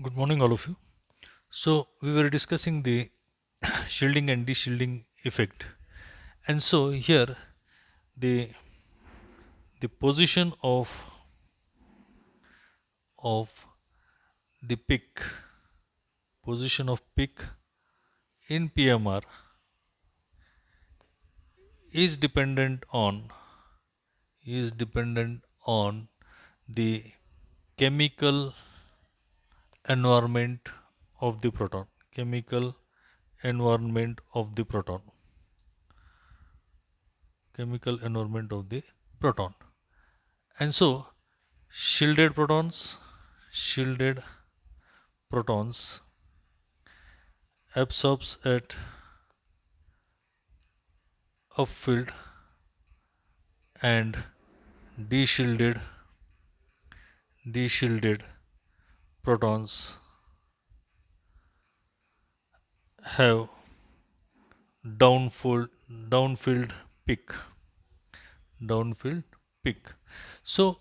Good morning, all of you. So, we were discussing the shielding and de-shielding effect, and so here the the position of the peak position of peak in PMR is dependent on the chemical environment of the proton. Chemical environment of the proton. Chemical environment of the proton. And so shielded protons absorbs at upfield and de-shielded de-shielded protons have downfold downfield peak downfield peak. So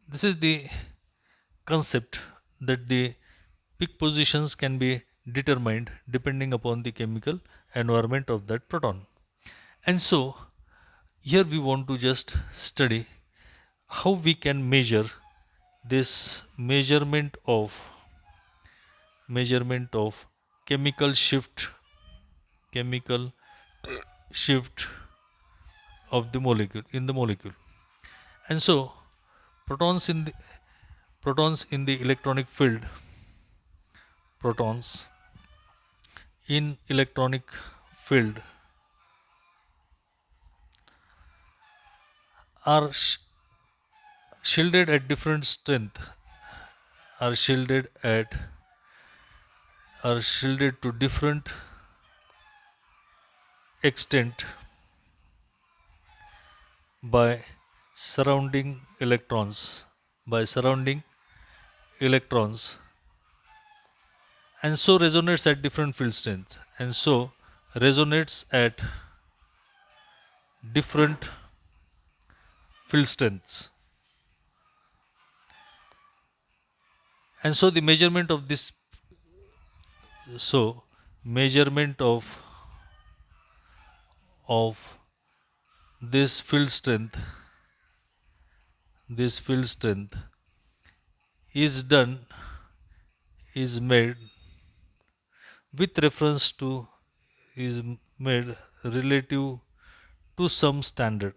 this is the concept that the peak positions can be determined depending upon the chemical environment of that proton. And so here we want to just study how we can measure this measurement of chemical chemical shift of the molecule. And so protons in the protons in the electronic field protons in electronic field are shielded at different strength are shielded at are shielded to different extent by surrounding electrons, and so resonates at different field strength, and so resonates at different field strengths. And so the so measurement of this field strength this field strength is done is made with reference to is made relative to some standard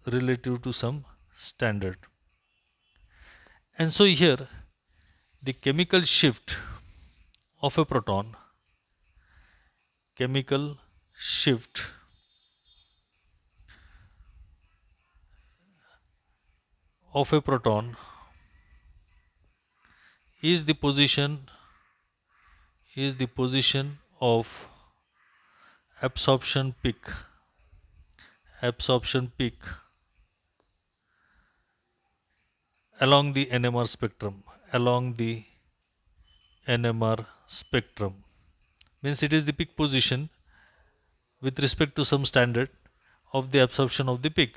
relative to some standard. And so here the of a proton chemical shift of a proton is the position of absorption peak absorption peak along the NMR spectrum means it is the peak position with respect to some standard of the absorption of the peak.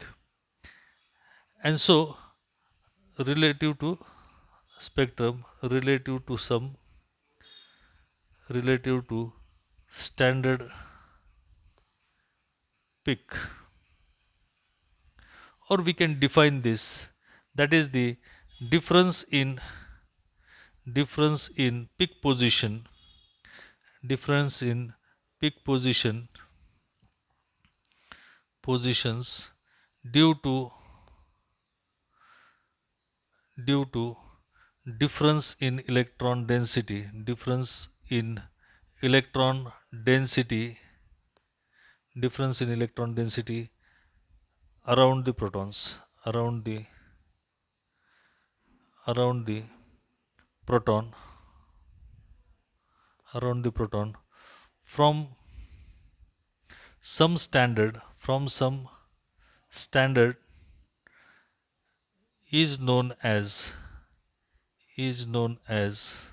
And so relative to spectrum relative to standard peak, or we can define this, that is the difference in peak position difference in peak positions due to due to difference in electron density around the protons around the proton proton from some standard is known as is known as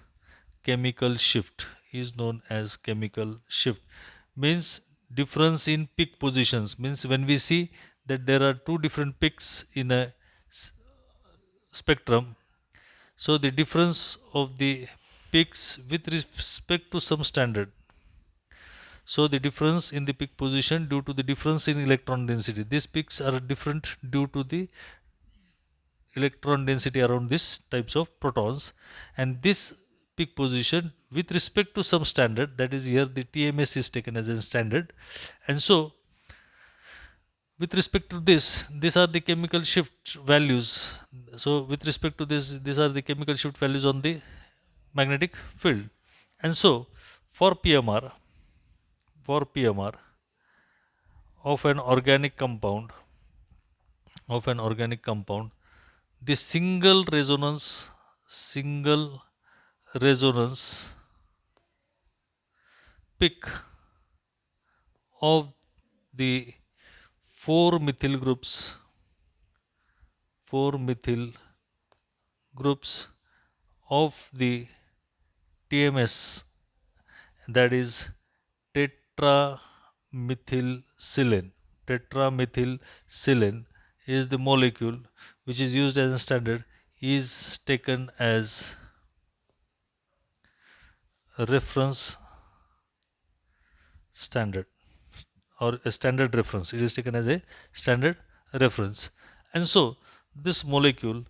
chemical shift means difference in peak positions means when we see that there are two different peaks in a spectrum, So the difference of the peaks with respect to some standard. So the difference in the peak position due to the difference in electron density. These peaks are different due to the electron density around these types of protons, and this peak position with respect to some standard, that is here the TMS is taken as a standard. And so with respect to this, these are the chemical shift values. So with respect to this, these are the chemical shift values on the magnetic field. And so for PMR, for PMR of an organic compound, of an organic compound, the single resonance peak of the four methyl groups of the TMS, that is tetramethylsilane. Tetramethylsilane is the molecule which is used as a standard, is taken as a reference standard, or a standard reference. It is taken as a standard reference. And so this molecule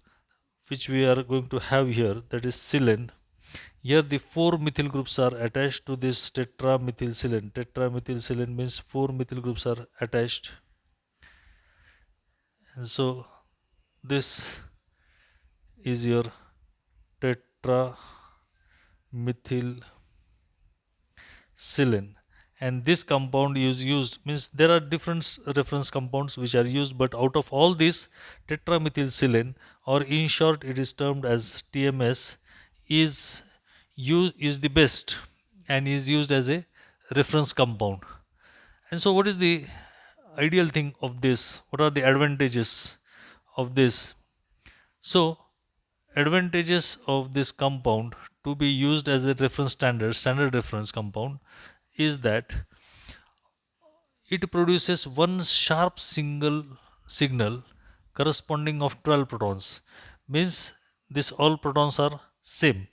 which we are going to have here, that is silane, here the four methyl groups are attached to this tetramethylsilane. Tetramethylsilane means four methyl groups are attached. And so this is your tetramethylsilane, and this compound is used, means there are different reference compounds which are used, but out of all these, tetramethylsilane, or in short it is termed as TMS, is the best and is used as a reference compound. And so what is the ideal thing of this? What are the advantages of this? So advantages of this compound to be used as a reference standard reference compound is that it produces one sharp single signal corresponding of 12 protons. Means this all protons are same.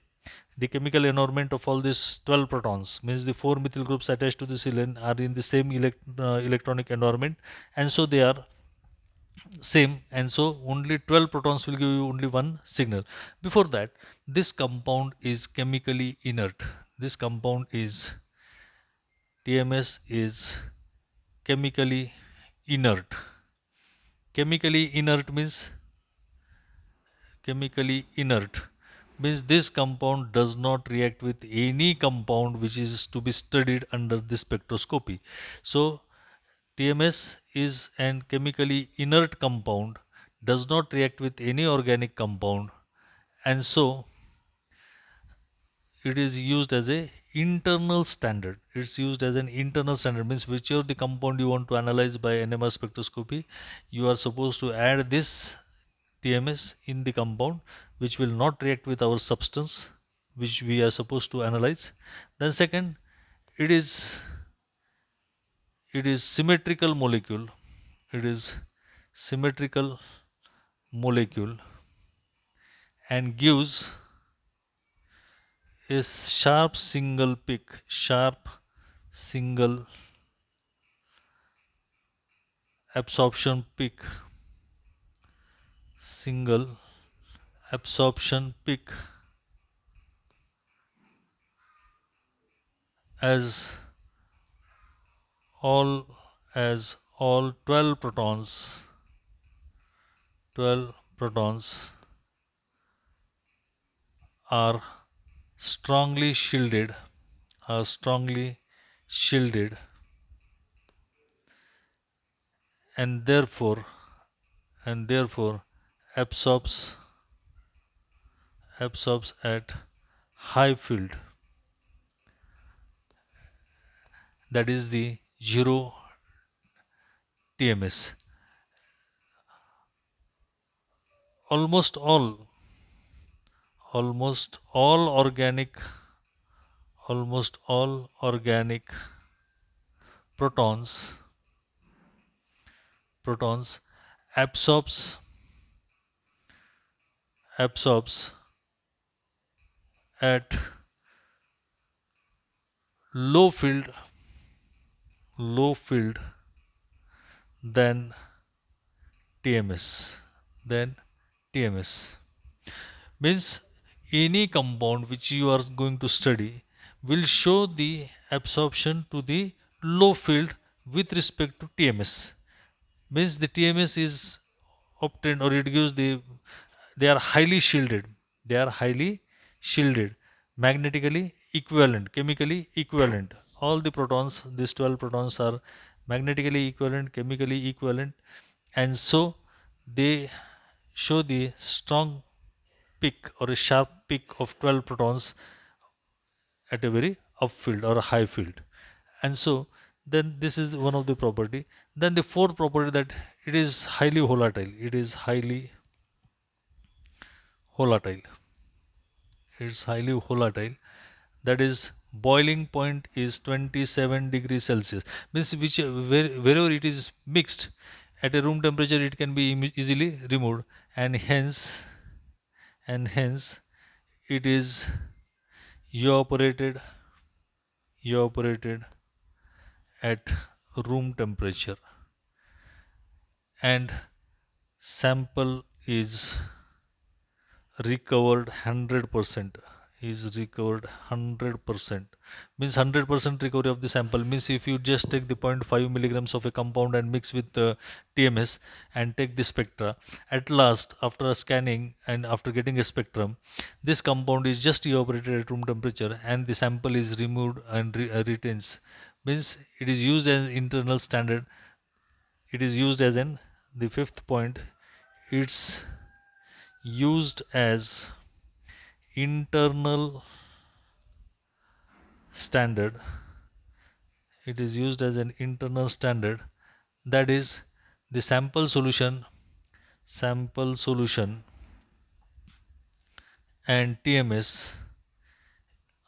The chemical environment of all these 12 protons, means the four methyl groups attached to the silane are in the same electronic environment, and so they are same, and so only 12 protons will give you only one signal. Before that, this compound is chemically inert. This compound is TMS is chemically inert. Chemically inert means, chemically inert means this compound does not react with any compound which is to be studied under the spectroscopy. So TMS is an chemically inert compound, does not react with any organic compound, and so it is used as a internal standard. It's used as an internal standard, means whichever the compound you want to analyze by NMR spectroscopy, you are supposed to add this TMS in the compound, which will not react with our substance which we are supposed to analyze. Then second, it is symmetrical molecule. It is symmetrical molecule and gives a sharp single absorption peak, single absorption peak, as all all 12 protons are strongly shielded, are strongly shielded, and therefore absorbs at high field, that is the 0 TMS. Almost almost all organic almost all organic protons absorbs absorbs at low field low field than TMS than TMS means any compound which you are going to study will show the absorption to the low field with respect to TMS means the TMS is obtained or it gives they are highly shielded they are highly shielded magnetically equivalent chemically equivalent all the protons these 12 protons are magnetically equivalent chemically equivalent and so they show the strong peak or a sharp peak of 12 protons at a very upfield or a high field and so then this is one of the property then the fourth property that it is highly volatile it is highly volatile it's highly volatile that is boiling point is 27 degrees celsius means wherever it is mixed at a room temperature it can be easily removed and hence it is evaporated evaporated at room temperature and sample is recovered 100% is recovered 100% means 100% recovery of the sample means if you just take the zero point 0.5 milligrams of a compound and mix with the TMS and take the spectra at last after scanning and after getting a spectrum this compound is just evaporated at room temperature and the sample is removed and retains means it is used as internal standard it is used as an the fifth point it's used as internal standard it is used as an internal standard that is the sample solution and TMS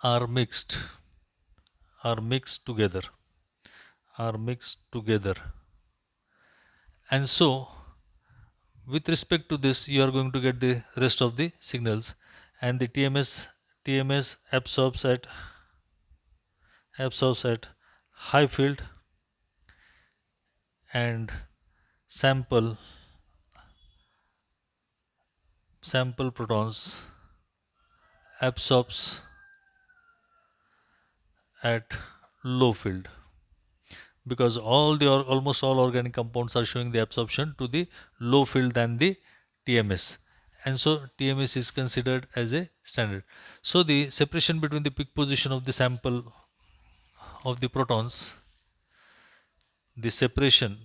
are mixed are mixed together are mixed together and so with respect to this you are going to get the rest of the signals and the TMS absorbs at high field and sample sample protons absorbs at low field because all the almost all organic compounds are showing the absorption to the low field than the TMS and so TMS is considered as a standard so the separation between the peak position of the sample of the protons the separation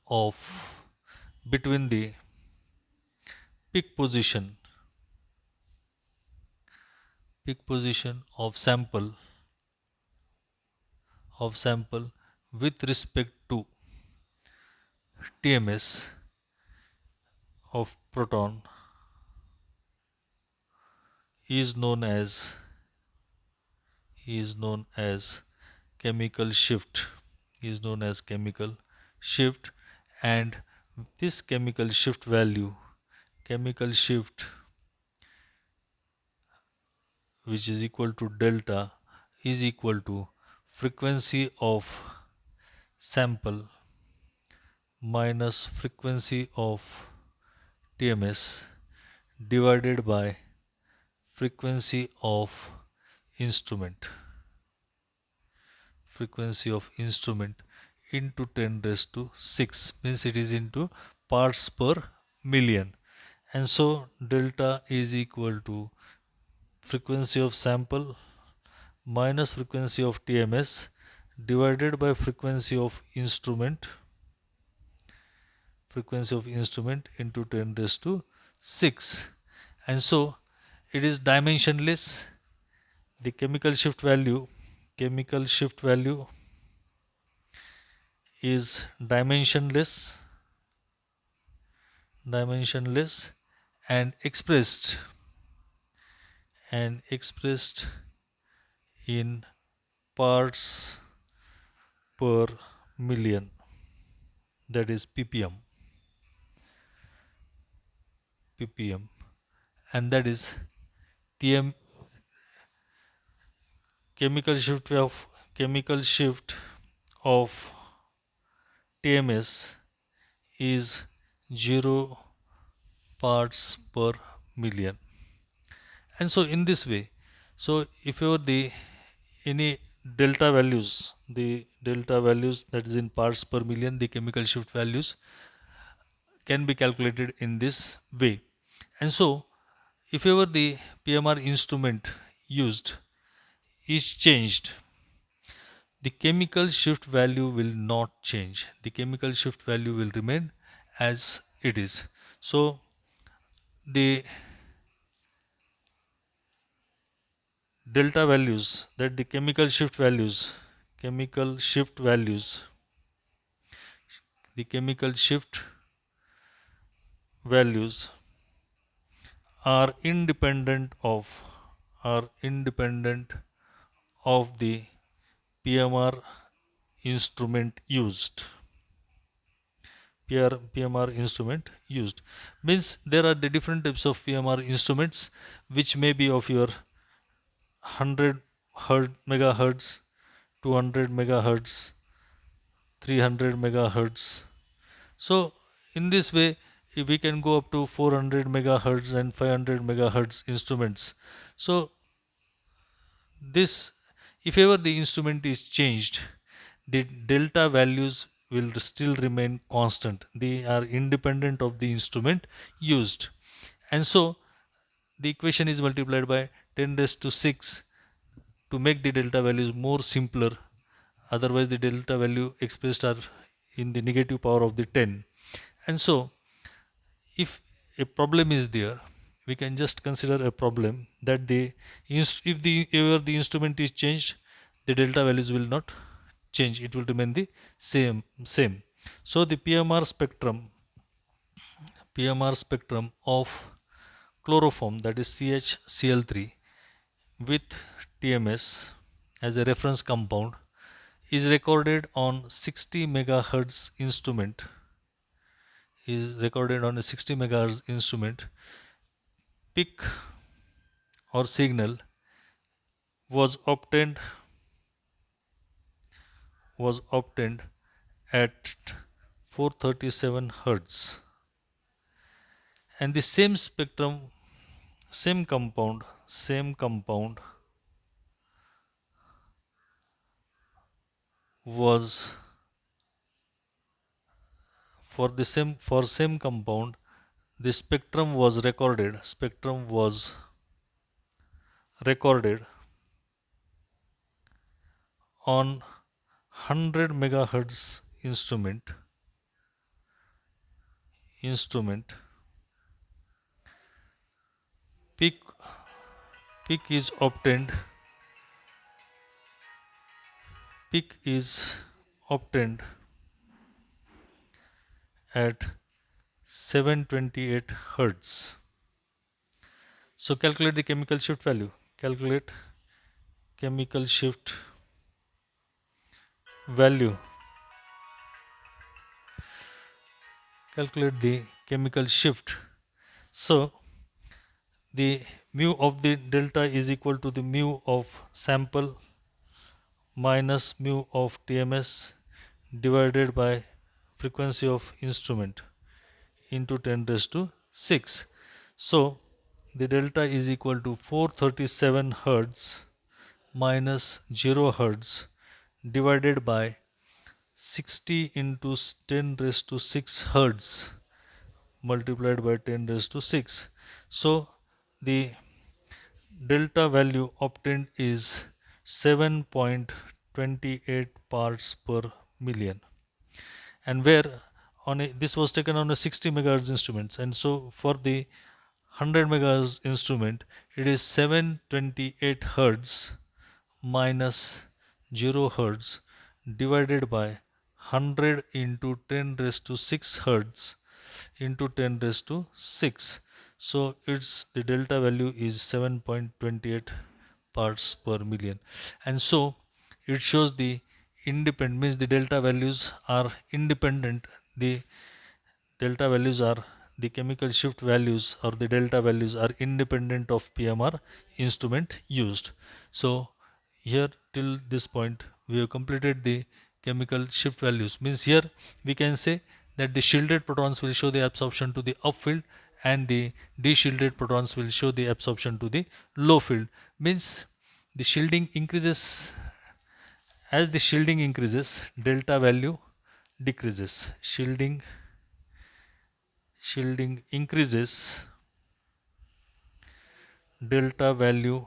of between the peak position of sample with respect to TMS of proton is known as is known as chemical shift is known as chemical shift and this chemical shift which is equal to delta is equal to frequency of sample minus frequency of TMS divided by frequency of instrument frequency of instrument into 10 raised to 6 means it is into parts per million and so delta is equal to frequency of sample minus frequency of TMS divided by frequency of instrument into 10 raised to 6 and so it is dimensionless the chemical shift value is dimensionless and expressed in parts per million that is ppm, and that is tm. Chemical shift of tms is 0 parts per million. And so in this way, so if ever the any delta values that is in parts per million, the chemical shift values can be calculated in this way. And so if ever the PMR instrument used is changed, the chemical shift value will not change. The chemical shift value will remain as it is. So the delta values, that the chemical shift values, the chemical shift values are independent of the PMR instrument used. PMR instrument used means there are the different types of PMR instruments which may be of your 100 megahertz, 200 megahertz, 300 megahertz. So in this way, if we can go up to 400 megahertz and 500 megahertz instruments. So this, if ever the instrument is changed, the delta values will still remain constant. They are independent of the instrument used. And so the equation is multiplied by 10 raised to 6 to make the delta values more simpler. Otherwise the delta value expressed are in the negative power of the 10. And so if a problem is there, we can just consider a problem that if the ever the instrument is changed, the delta values will not change, it will remain the same. So the pmr spectrum of chloroform, that is CHCl3 with TMS as a reference compound, is recorded on 60 megahertz instrument, peak or signal was obtained at 437 hertz, and the same compound was for same compound, the spectrum was recorded on 100 megahertz instrument. Peak peak is obtained peak is obtained at 728 hertz. So calculate the chemical shift value. Calculate chemical shift value. Calculate the chemical shift. So the mu of the delta is equal to the mu of sample minus mu of TMS divided by frequency of instrument into 10 raised to 6. So the delta is equal to 437 hertz minus 0 hertz divided by 60 into 10 raised to 6 hertz multiplied by 10 raised to 6. So the delta value obtained is 7.28 parts per million, and where this was taken on a 60 megahertz instruments, and so for the 100 megahertz instrument it is 728 hertz minus 0 hertz divided by 100 into 10 raised to 6 hertz into 10 raised to 6. So its the delta value is 7.28 parts per million. And so it shows the independent, means the delta values are independent, the delta values are the chemical shift values or the delta values are independent of PMR instrument used. So here till this point we have completed the chemical shift values. Means here we can say that the shielded protons will show the absorption to the upfield and the deshielded protons will show the absorption to the low field. Means the shielding increases. As the shielding increases, delta value decreases. Shielding increases, delta value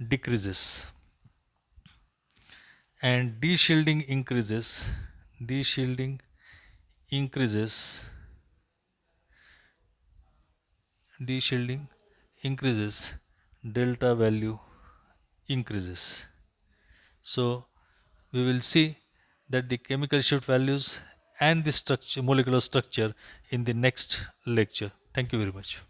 decreases, and deshielding increases, deshielding increases, delta value increases. So we will see that the chemical shift values and the structure, molecular structure in the next lecture. Thank you very much.